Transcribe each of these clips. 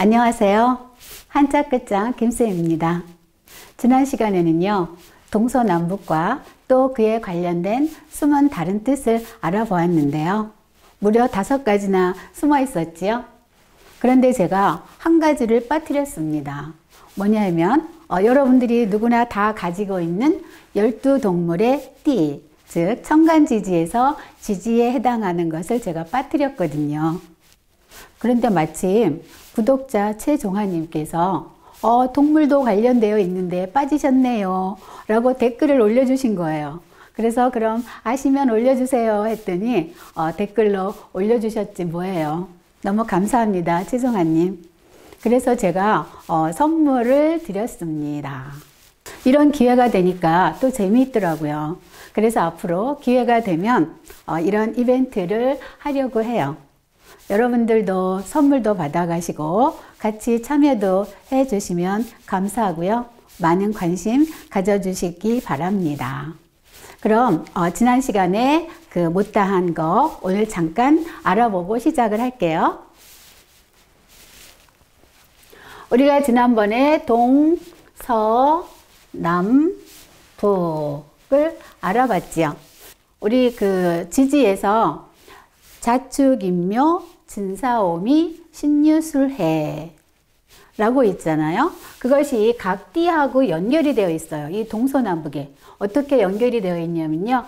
안녕하세요. 한자 끝장 김쌤입니다. 지난 시간에는요, 동서남북과 또 그에 관련된 숨은 다른 뜻을 알아보았는데요. 무려 5가지나 숨어 있었지요. 그런데 제가 한 가지를 빠뜨렸습니다. 뭐냐면 여러분들이 누구나 다 가지고 있는 12동물의 띠, 즉 천간지지에서 지지에 해당하는 것을 제가 빠뜨렸거든요. 그런데 마침 구독자 최종아님께서 동물도 관련되어 있는데 빠지셨네요 라고 댓글을 올려주신 거예요. 그래서 그럼 아시면 올려주세요 했더니 댓글로 올려주셨지 뭐예요. 너무 감사합니다, 최종아님. 그래서 제가 선물을 드렸습니다. 이런 기회가 되니까 또 재미있더라고요. 그래서 앞으로 기회가 되면 이런 이벤트를 하려고 해요. 여러분들도 선물도 받아가시고 같이 참여도 해주시면 감사하고요. 많은 관심 가져주시기 바랍니다. 그럼 지난 시간에 그 못다한 거 오늘 잠깐 알아보고 시작을 할게요. 우리가 지난번에 동, 서, 남, 북을 알아봤지요. 우리 그 지지에서 자축인묘, 진사오미, 신유술해 라고 있잖아요. 그것이 각 띠하고 연결이 되어 있어요. 이 동서남북에 어떻게 연결이 되어 있냐면요,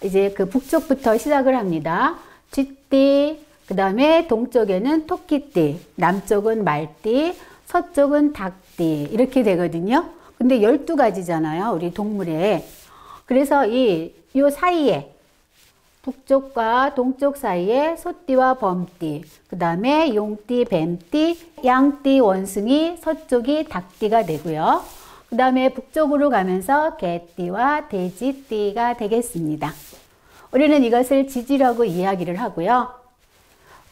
이제 그 북쪽부터 시작을 합니다. 쥐띠, 그 다음에 동쪽에는 토끼띠, 남쪽은 말띠, 서쪽은 닭띠 이렇게 되거든요. 근데 12가지잖아요, 우리 동물에. 그래서 요 사이에 북쪽과 동쪽 사이에 소띠와 범띠, 그 다음에 용띠, 뱀띠, 양띠, 원숭이, 서쪽이 닭띠가 되고요. 그 다음에 북쪽으로 가면서 개띠와 돼지띠가 되겠습니다. 우리는 이것을 지지라고 이야기를 하고요.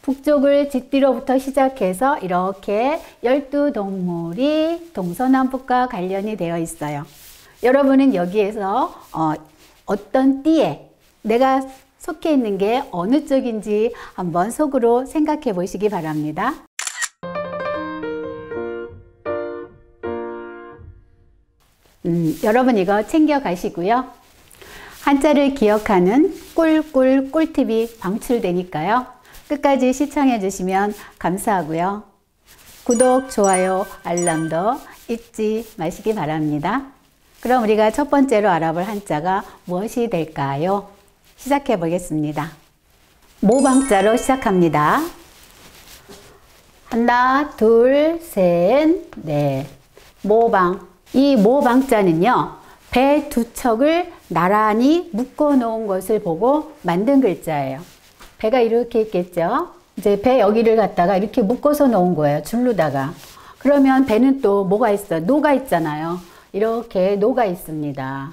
북쪽을 쥐띠로부터 시작해서 이렇게 12동물이 동서남북과 관련이 되어 있어요. 여러분은 여기에서 어떤 띠에 내가 속해 있는 게 어느 쪽인지 한번 속으로 생각해 보시기 바랍니다. 여러분 이거 챙겨 가시고요. 한자를 기억하는 꿀꿀 꿀팁이 방출되니까요. 끝까지 시청해 주시면 감사하고요. 구독, 좋아요, 알람도 잊지 마시기 바랍니다. 그럼 우리가 첫 번째로 알아볼 한자가 무엇이 될까요? 시작해 보겠습니다. 모방자로 시작합니다. 하나, 둘, 셋, 넷. 모방. 이 모방자는요, 배 두 척을 나란히 묶어 놓은 것을 보고 만든 글자예요. 배가 이렇게 있겠죠? 이제 배 여기를 갖다가 이렇게 묶어서 놓은 거예요, 줄로다가. 그러면 배는 또 뭐가 있어요? 노가 있잖아요. 이렇게 노가 있습니다.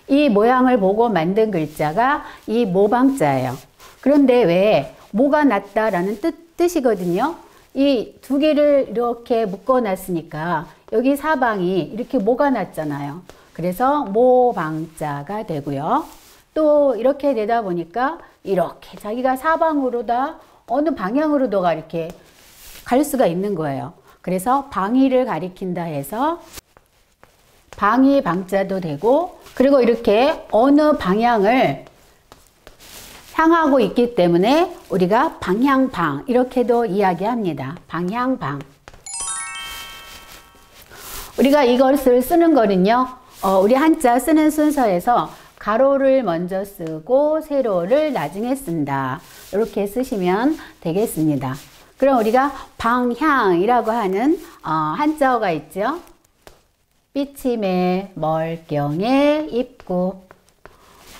이 모양을 보고 만든 글자가 이 모방자예요. 그런데 왜 모가 났다라는 뜻이거든요. 이 두 개를 이렇게 묶어 놨으니까 여기 사방이 이렇게 모가 났잖아요. 그래서 모방자가 되고요. 또 이렇게 되다 보니까 이렇게 자기가 사방으로다 어느 방향으로도가 이렇게 갈 수가 있는 거예요. 그래서 방위를 가리킨다 해서 방위 방자도 되고, 그리고 이렇게 어느 방향을 향하고 있기 때문에 우리가 방향방 이렇게도 이야기합니다. 방향방. 우리가 이것을 쓰는 거는요, 우리 한자 쓰는 순서에서 가로를 먼저 쓰고 세로를 나중에 쓴다. 이렇게 쓰시면 되겠습니다. 그럼 우리가 방향이라고 하는 한자어가 있죠. 삐침에, 멀경에, 입구.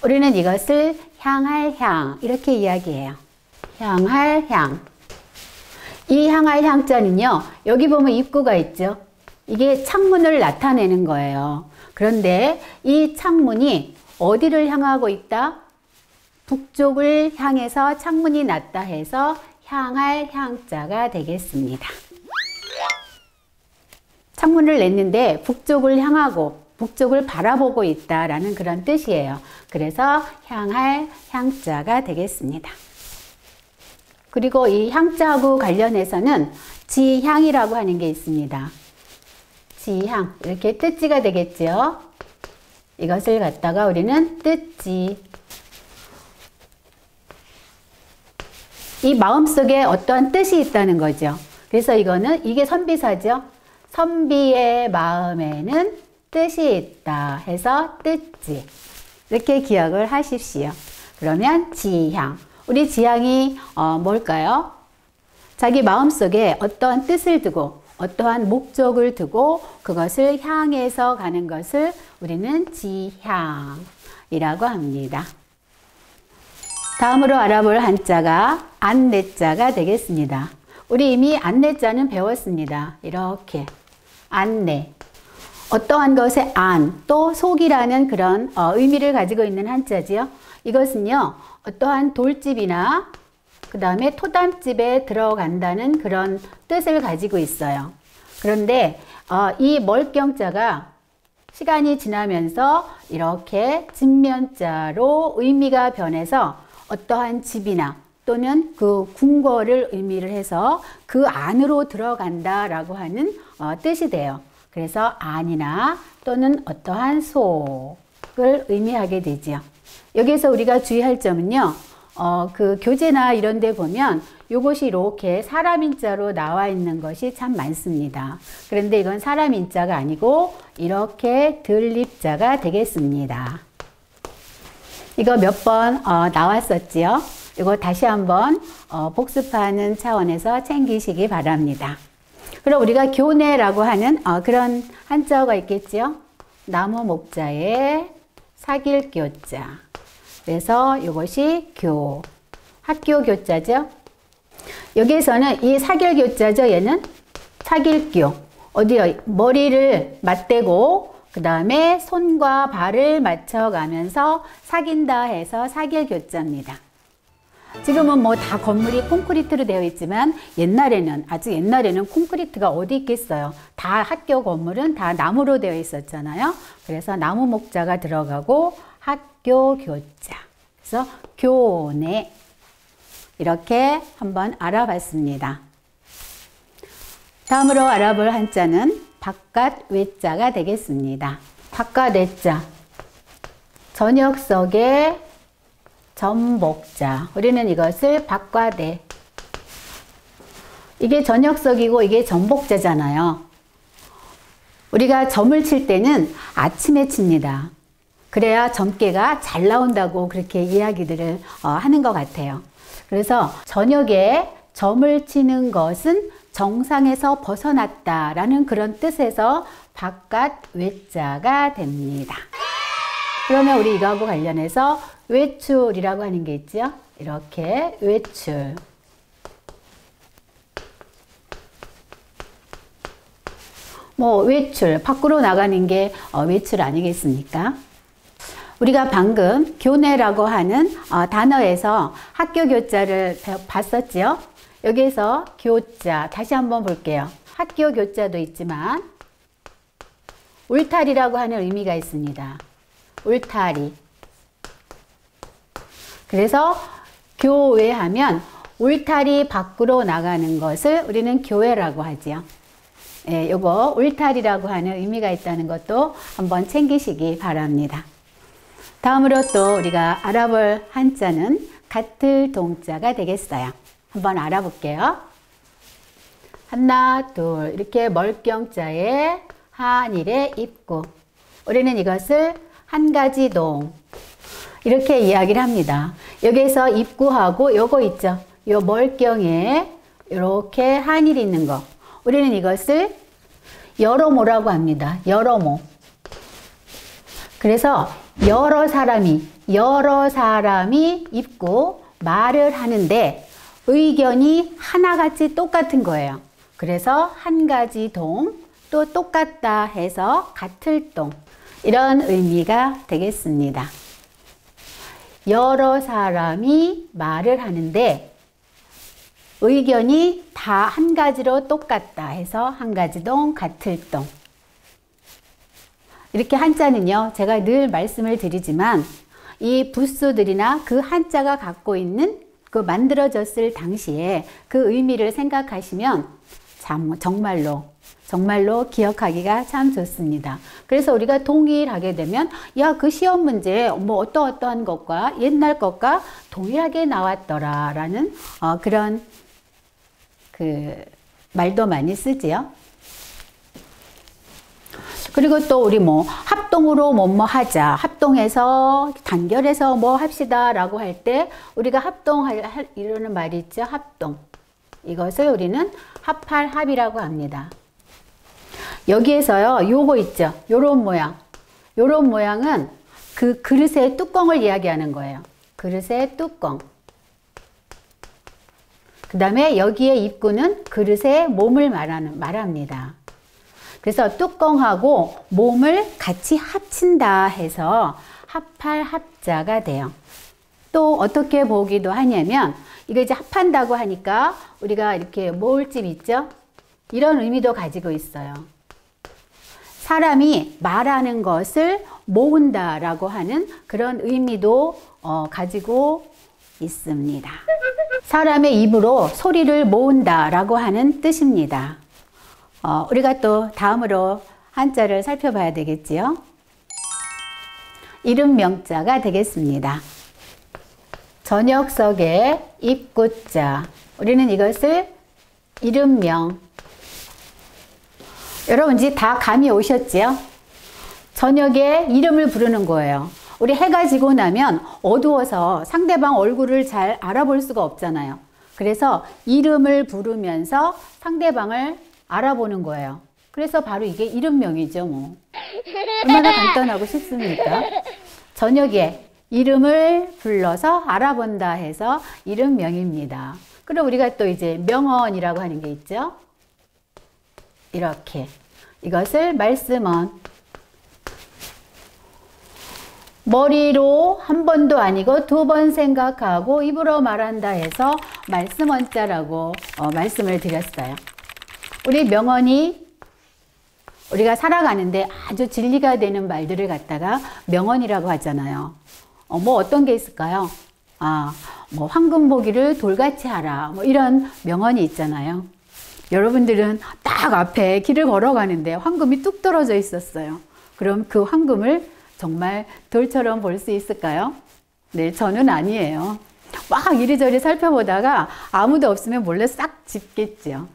우리는 이것을 향할 향 이렇게 이야기해요. 향할 향. 이 향할 향자는요, 여기 보면 입구가 있죠. 이게 창문을 나타내는 거예요. 그런데 이 창문이 어디를 향하고 있다? 북쪽을 향해서 창문이 났다 해서 향할 향자가 되겠습니다. 창문을 냈는데 북쪽을 향하고 북쪽을 바라보고 있다라는 그런 뜻이에요. 그래서 향할 향자가 되겠습니다. 그리고 이 향자하고 관련해서는 지향이라고 하는 게 있습니다. 지향. 이렇게 뜻지가 되겠죠. 이것을 갖다가 우리는 뜻지. 이 마음속에 어떠한 뜻이 있다는 거죠. 그래서 이게 선비사죠. 선비의 마음에는 뜻이 있다 해서 뜻지. 이렇게 기억을 하십시오. 그러면 지향. 우리 지향이 뭘까요? 자기 마음속에 어떠한 뜻을 두고 어떠한 목적을 두고 그것을 향해서 가는 것을 우리는 지향이라고 합니다. 다음으로 알아볼 한자가 안내자가 되겠습니다. 우리 이미 안내자는 배웠습니다. 이렇게 안내. 어떠한 것의 안, 또 속이라는 그런 의미를 가지고 있는 한자지요. 이것은요, 어떠한 돌집이나 그 다음에 토담집에 들어간다는 그런 뜻을 가지고 있어요. 그런데 이 멀경자가 시간이 지나면서 이렇게 진면자로 의미가 변해서 어떠한 집이나 또는 그 궁궐을 의미를 해서 그 안으로 들어간다라고 하는 뜻이 돼요. 그래서 안이나 또는 어떠한 속을 의미하게 되죠. 여기서 우리가 주의할 점은요. 그 교재나 이런 데 보면 요것이 이렇게 사람인자로 나와 있는 것이 참 많습니다. 그런데 이건 사람인자가 아니고 이렇게 들립자가 되겠습니다. 이거 몇 번 나왔었지요. 이거 다시 한번 복습하는 차원에서 챙기시기 바랍니다. 그럼 우리가 교내라고 하는 그런 한자어가 있겠죠. 나무 목자에 사길교자. 그래서 이것이 교, 학교 교자죠. 여기에서는 이 사길교자죠. 얘는 사길교. 어디요? 머리를 맞대고 그 다음에 손과 발을 맞춰가면서 사귄다 해서 사길교자입니다. 지금은 뭐 다 건물이 콘크리트로 되어 있지만 아주 옛날에는 콘크리트가 어디 있겠어요. 다 학교 건물은 다 나무로 되어 있었잖아요. 그래서 나무 목자가 들어가고 학교 교자. 그래서 교내. 이렇게 한번 알아봤습니다. 다음으로 알아볼 한자는 바깥 외자가 되겠습니다. 바깥 외자. 저녁석의 전복자. 우리는 이것을 바깥에. 이게 저녁석이고 이게 전복자잖아요. 우리가 점을 칠 때는 아침에 칩니다. 그래야 점괘가 잘 나온다고 그렇게 이야기들을 하는 것 같아요. 그래서 저녁에 점을 치는 것은 정상에서 벗어났다라는 그런 뜻에서 바깥 외자가 됩니다. 그러면 우리 이거하고 관련해서 외출이라고 하는 게 있죠. 이렇게 외출. 뭐 외출, 밖으로 나가는 게 외출 아니겠습니까? 우리가 방금 교내라고 하는 단어에서 학교 교자를 봤었죠. 여기에서 교자 다시 한번 볼게요. 학교 교자도 있지만 울타리라고 하는 의미가 있습니다. 울타리. 그래서 교외하면 울타리 밖으로 나가는 것을 우리는 교외라고 하죠. 예, 요거 울타리라고 하는 의미가 있다는 것도 한번 챙기시기 바랍니다. 다음으로 또 우리가 알아볼 한자는 같을 동자가 되겠어요. 한번 알아볼게요. 하나, 둘 이렇게 멀경자에 한일의 입구. 우리는 이것을 한 가지 동 이렇게 이야기를 합니다. 여기에서 입구하고 요거 있죠. 요 멀경에 이렇게 한일이 있는 거. 우리는 이것을 여러모라고 합니다. 여러모. 그래서 여러 사람이 입고 말을 하는데 의견이 하나같이 똑같은 거예요. 그래서 한 가지 동, 또 똑같다 해서 같을 동. 이런 의미가 되겠습니다. 여러 사람이 말을 하는데 의견이 다 한 가지로 똑같다 해서 한 가지 동, 같을 동. 이렇게 한자는요, 제가 늘 말씀을 드리지만 이 부수들이나 그 한자가 갖고 있는 그 만들어졌을 당시에 그 의미를 생각하시면 참 정말로 기억하기가 참 좋습니다. 그래서 우리가 동일하게 되면 야, 그 시험 문제 뭐 어떠한 것과 옛날 것과 동일하게 나왔더라라는 그런 그 말도 많이 쓰지요. 그리고 또 우리 뭐 합동으로 뭐뭐 하자, 합동해서 단결해서 뭐 합시다 라고 할 때 우리가 이러는 말이 있죠. 합동. 이것을 우리는 합할 합이라고 합니다. 여기에서요, 요거 있죠. 요런 모양. 요런 모양은 그 그릇의 뚜껑을 이야기하는 거예요. 그릇의 뚜껑. 그 다음에 여기에 입구는 그릇의 몸을 말합니다. 그래서 뚜껑하고 몸을 같이 합친다 해서 합할 합자가 돼요. 또 어떻게 보기도 하냐면 이거 이제 합한다고 하니까 우리가 이렇게 모을집 있죠? 이런 의미도 가지고 있어요. 사람이 말하는 것을 모은다라고 하는 그런 의미도 가지고 있습니다. 사람의 입으로 소리를 모은다라고 하는 뜻입니다. 우리가 또 다음으로 한자를 살펴봐야 되겠지요. 이름 명자가 되겠습니다. 저녁석에 입구자. 우리는 이것을 이름명. 여러분 이제 다 감이 오셨지요? 저녁에 이름을 부르는 거예요. 우리 해가 지고 나면 어두워서 상대방 얼굴을 잘 알아볼 수가 없잖아요. 그래서 이름을 부르면서 상대방을 알아보는 거예요. 그래서 바로 이게 이름명이죠, 뭐. 얼마나 간단하고 쉽습니까? 저녁에 이름을 불러서 알아본다 해서 이름명입니다. 그럼 우리가 또 이제 명언이라고 하는 게 있죠. 이렇게. 이것을 말씀언. 머리로 한 번도 아니고 두 번 생각하고 입으로 말한다 해서 말씀언자라고 말씀을 드렸어요. 우리 명언이 우리가 살아가는데 아주 진리가 되는 말들을 갖다가 명언이라고 하잖아요. 뭐 어떤 게 있을까요? 뭐 황금보기를 돌같이 하라. 뭐 이런 명언이 있잖아요. 여러분들은 딱 앞에 길을 걸어가는데 황금이 뚝 떨어져 있었어요. 그럼 그 황금을 정말 돌처럼 볼 수 있을까요? 네, 저는 아니에요. 막 이리저리 살펴보다가 아무도 없으면 몰래 싹 짚겠죠.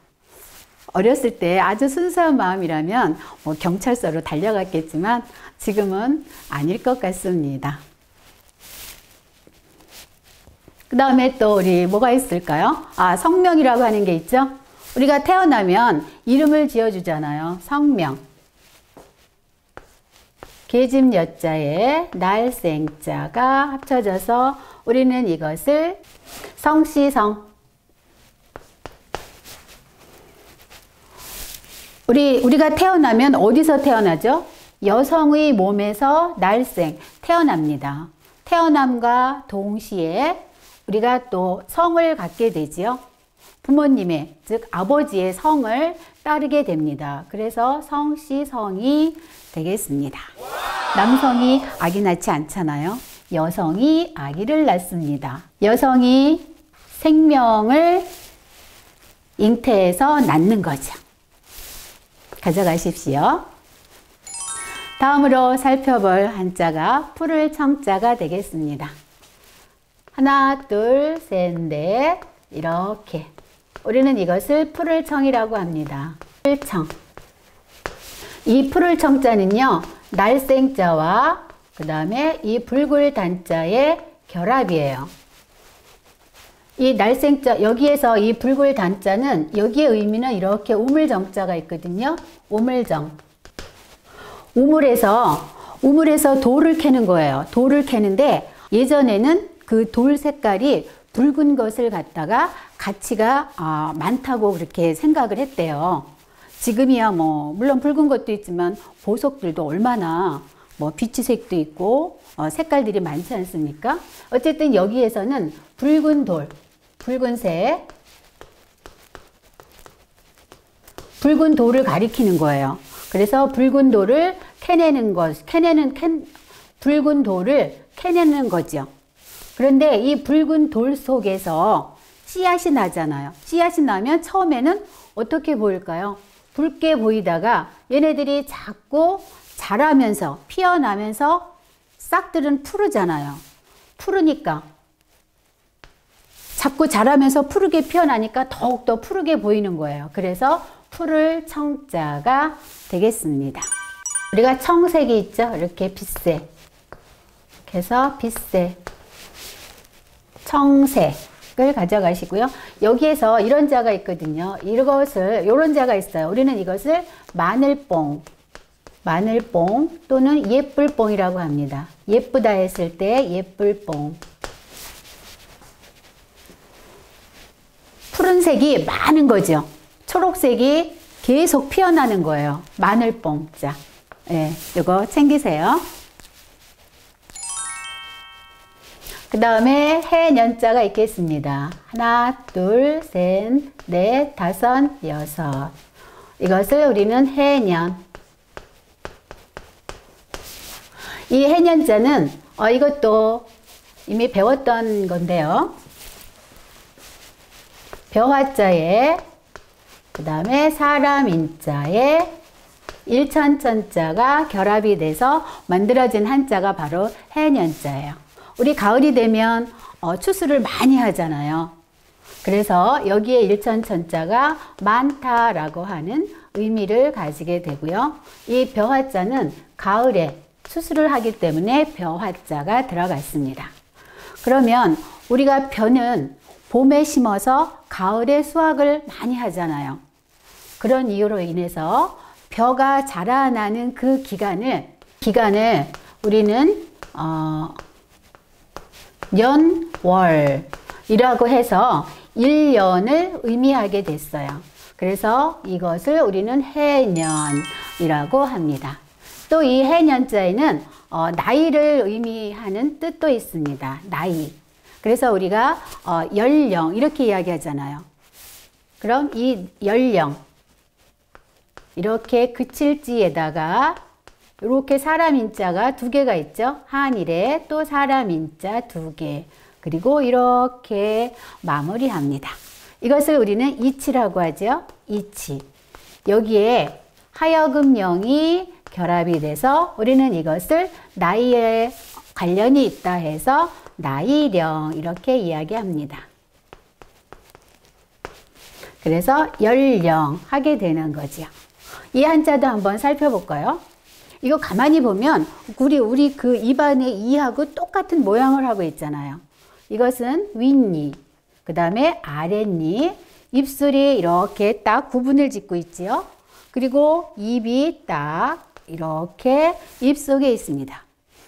어렸을 때 아주 순수한 마음이라면 뭐 경찰서로 달려갔겠지만 지금은 아닐 것 같습니다. 그 다음에 또 우리 뭐가 있을까요? 성명이라고 하는 게 있죠. 우리가 태어나면 이름을 지어주잖아요. 성명. 계집 여자에 날생자가 합쳐져서 우리는 이것을 성씨성. 우리가 태어나면 어디서 태어나죠? 여성의 몸에서 날생, 태어납니다. 태어남과 동시에 우리가 또 성을 갖게 되지요. 부모님의, 즉 아버지의 성을 따르게 됩니다. 그래서 성씨성이 되겠습니다. 남성이 아기 낳지 않잖아요. 여성이 아기를 낳습니다. 여성이 생명을 잉태해서 낳는 거죠. 가져가십시오. 다음으로 살펴볼 한자가 풀을 청자가 되겠습니다. 하나, 둘, 셋, 넷 이렇게 우리는 이것을 풀을 청이라고 합니다. 풀청. 이 풀을 청자는요, 날생자와 그 다음에 이 불굴 단자의 결합이에요. 이 날생자, 여기에서 이 불굴 단자는 여기의 의미는 이렇게 우물정자가 있거든요. 우물정. 우물에서 돌을 캐는 거예요. 돌을 캐는데 예전에는 그 돌 색깔이 붉은 것을 갖다가 가치가 많다고 그렇게 생각을 했대요. 지금이야 뭐 물론 붉은 것도 있지만 보석들도 얼마나 뭐 비치색도 있고 색깔들이 많지 않습니까? 어쨌든 여기에서는 붉은 돌, 붉은색, 붉은 돌을 가리키는 거예요. 그래서 붉은 돌을 붉은 돌을 캐내는 거죠. 그런데 이 붉은 돌 속에서 씨앗이 나잖아요. 씨앗이 나면 처음에는 어떻게 보일까요? 붉게 보이다가 얘네들이 자꾸 자라면서 피어나면서 싹들은 푸르잖아요. 푸르니까 자꾸 자라면서 푸르게 피어나니까 더욱더 푸르게 보이는 거예요. 그래서 푸를 청자가 되겠습니다. 우리가 청색이 있죠? 이렇게 빛색. 그래서 빛색, 청색을 가져가시고요. 여기에서 이런 자가 있거든요. 이런 자가 있어요. 우리는 이것을 마늘뽕 또는 예쁠뽕이라고 합니다. 예쁘다 했을 때 예쁠뽕. 푸른색이 많은 거죠. 초록색이 계속 피어나는 거예요. 마늘뽕자. 예, 이거 챙기세요. 그 다음에 해년자가 있겠습니다. 하나, 둘, 셋, 넷, 다섯, 여섯. 이것을 우리는 해년. 이 해년자는 이것도 이미 배웠던 건데요. 벼화자에 그 다음에 사람 인자에 일천천자가 결합이 돼서 만들어진 한자가 바로 해년자예요. 우리 가을이 되면 추수를 많이 하잖아요. 그래서 여기에 일천천자가 많다라고 하는 의미를 가지게 되고요. 이 벼화자는 가을에 추수를 하기 때문에 벼화자가 들어갔습니다. 그러면 우리가 벼는 봄에 심어서 가을에 수확을 많이 하잖아요. 그런 이유로 인해서 벼가 자라나는 그 기간을 우리는 년월이라고 해서 1년을 의미하게 됐어요. 그래서 이것을 우리는 해년이라고 합니다. 또 이 해년자에는 나이를 의미하는 뜻도 있습니다. 나이. 그래서 우리가 연령 이렇게 이야기하잖아요. 그럼 이 연령 이렇게 그칠지에다가 이렇게 사람 인자가 두 개가 있죠. 한일에 또 사람 인자 두 개. 그리고 이렇게 마무리합니다. 이것을 우리는 이치라고 하죠. 이치. 여기에 하여금령이 결합이 돼서 우리는 이것을 나이에 관련이 있다 해서 나이령 이렇게 이야기합니다. 그래서 연령 하게 되는 거죠. 이 한자도 한번 살펴볼까요? 이거 가만히 보면 우리 그 입안의 이하고 똑같은 모양을 하고 있잖아요. 이것은 윗니, 그 다음에 아랫니, 입술이 이렇게 딱 구분을 짓고 있지요. 그리고 입이 딱 이렇게 입 속에 있습니다.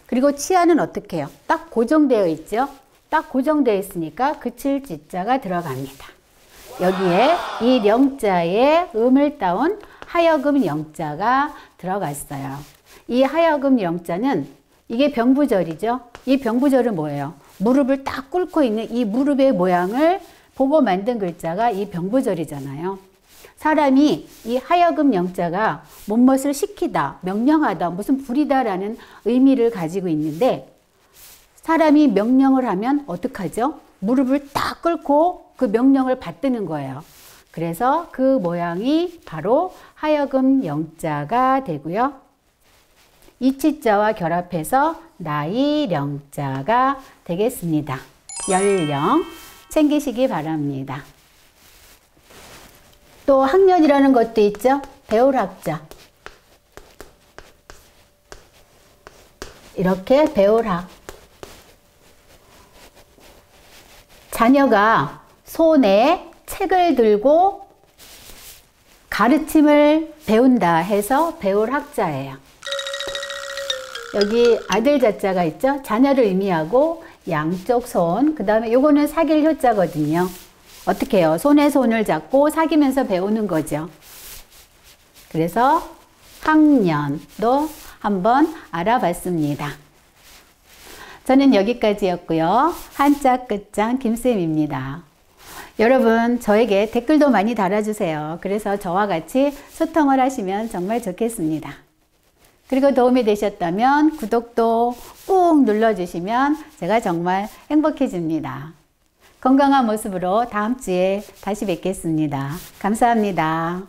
그리고 치아는 어떻게 해요? 딱 고정되어 있죠. 딱 고정되어 있으니까 그칠 지자가 들어갑니다. 여기에 이 령자에 음을 따온 하여금 영자가 들어갔어요. 이 하여금 영자는 이게 병부절이죠. 이 병부절은 뭐예요? 무릎을 딱 꿇고 있는 이 무릎의 모양을 보고 만든 글자가 이 병부절이잖아요. 사람이 이 하여금 영자가 못못을 시키다, 명령하다, 무슨 부리다라는 의미를 가지고 있는데 사람이 명령을 하면 어떡하죠? 무릎을 딱 꿇고 그 명령을 받드는 거예요. 그래서 그 모양이 바로 하여금 영자가 되고요. 이치자와 결합해서 나이령자가 되겠습니다. 연령 챙기시기 바랍니다. 또 학년이라는 것도 있죠. 배울학자. 이렇게 배울학. 자녀가 손에 책을 들고 가르침을 배운다 해서 배울학자예요. 여기 아들 자자가 있죠. 자녀를 의미하고 양쪽 손, 그 다음에 요거는 사귈 효자거든요. 어떻게 해요? 손에 손을 잡고 사귀면서 배우는 거죠. 그래서 학년도 한번 알아봤습니다. 저는 여기까지였고요. 한자 끝장 김쌤입니다. 여러분 저에게 댓글도 많이 달아주세요. 그래서 저와 같이 소통을 하시면 정말 좋겠습니다. 그리고 도움이 되셨다면 구독도 꾹 눌러주시면 제가 정말 행복해집니다. 건강한 모습으로 다음 주에 다시 뵙겠습니다. 감사합니다.